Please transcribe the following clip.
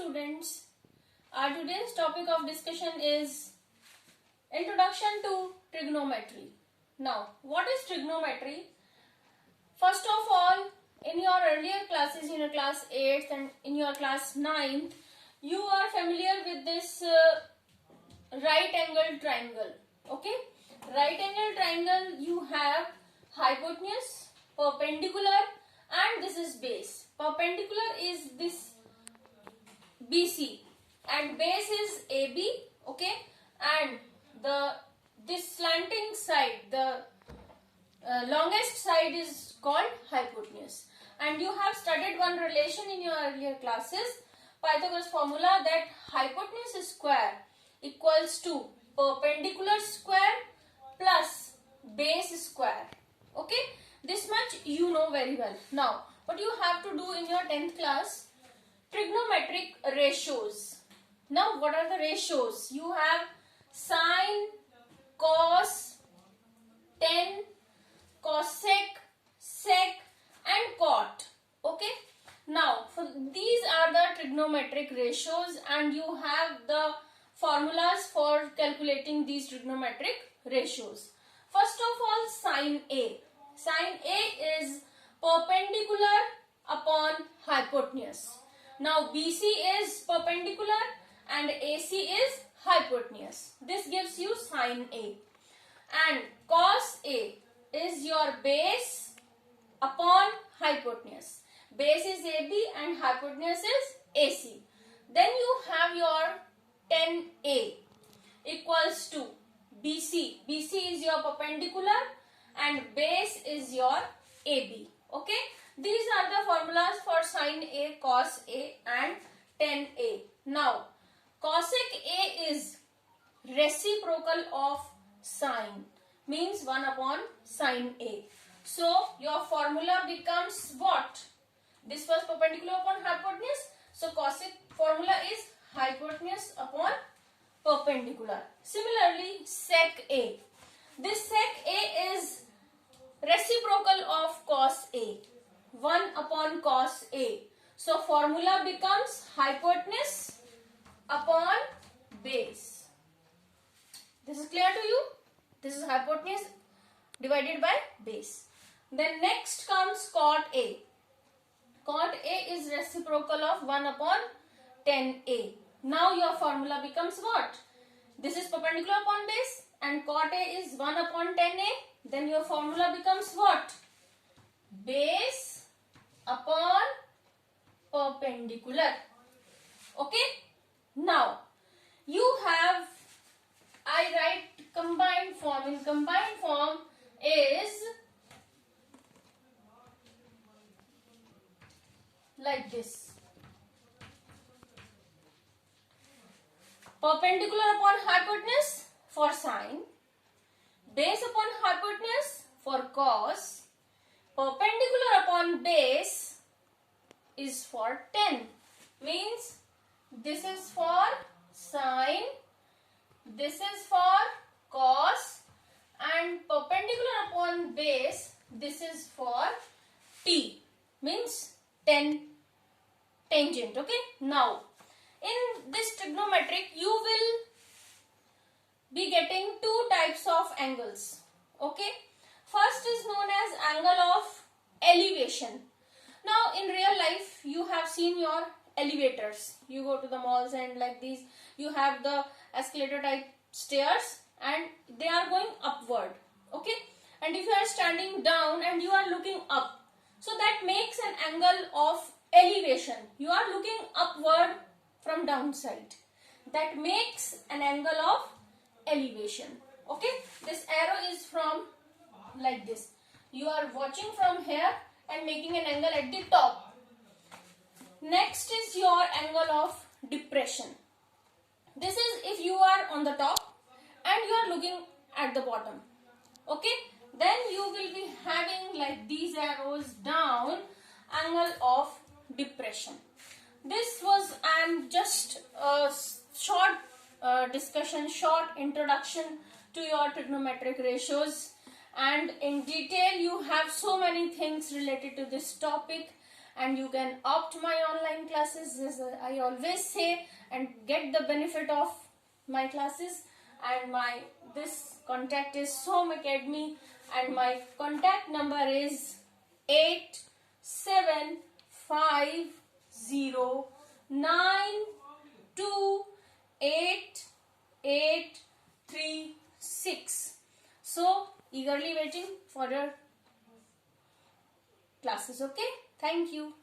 students. Our today's topic of discussion is Introduction to Trigonometry. Now, what is trigonometry? First of all, in your earlier classes, in your class 8th and in your class 9th, you are familiar with this right angle triangle. Okay? Right angle triangle, you have hypotenuse, perpendicular, and this is base. Perpendicular is this BC and base is AB, okay, and this slanting side, the longest side is called hypotenuse. And you have studied one relation in your earlier classes, Pythagoras formula, that hypotenuse square equals to perpendicular square plus base square. Okay, this much you know very well. Now, what you have to do in your 10th class, trigonometric ratios. Now, what are the ratios? You have sine, cos, tan, cosec, sec and cot. Okay. Now, these are the trigonometric ratios and you have the formulas for calculating these trigonometric ratios. First of all, sine A. Sine A is perpendicular upon hypotenuse. Now, BC is perpendicular and AC is hypotenuse. This gives you sine A. And cos A is your base upon hypotenuse. Base is AB and hypotenuse is AC. Then you have your tan A equals to BC. BC is your perpendicular and base is your AB. Okay. These are the formulas for sine A, cos A and tan A. Now, cosec A is reciprocal of sine, means 1 upon sine A. So, your formula becomes what? This was perpendicular upon hypotenuse. So, cosec formula is hypotenuse upon perpendicular. Similarly, sec A. This sec A is reciprocal of cos A. 1 upon cos A. So, formula becomes hypotenuse upon base. This is clear to you? This is hypotenuse divided by base. Then next comes cot A. Cot A is reciprocal of 1 upon tan A. Now your formula becomes what? This is perpendicular upon base and cot A is 1 upon tan A. Then your formula becomes what? Base upon perpendicular. Okay? Now, you have, I write combined form. In combined form is like this. Perpendicular upon hypotenuse for sine, base upon hypotenuse for cos, perpendicular upon base is for tan. Means this is for sine, this is for cos and perpendicular upon base, this is for t, means tangent. Okay. Now, in this trigonometric, you will be getting two types of angles. Okay. First is known as angle of elevation. Now, in real life, you have seen your elevators. You go to the malls and like these, you have the escalator type stairs and they are going upward. Okay. And if you are standing down and you are looking up, so that makes an angle of elevation. You are looking upward from downside. That makes an angle of elevation. Okay. This arrow is from like this. You are watching from here and making an angle at the top. Next is your angle of depression. This is if you are on the top and you are looking at the bottom. Okay. Then you will be having like these arrows down, angle of depression. This was just a short discussion, short introduction to your trigonometric ratios, and in detail you have so many things related to this topic, and you can opt my online classes, as I always say, and get the benefit of my classes. And my this contact is SOM Academy, and my contact number is 8750928836. So eagerly waiting for your classes. Okay, thank you.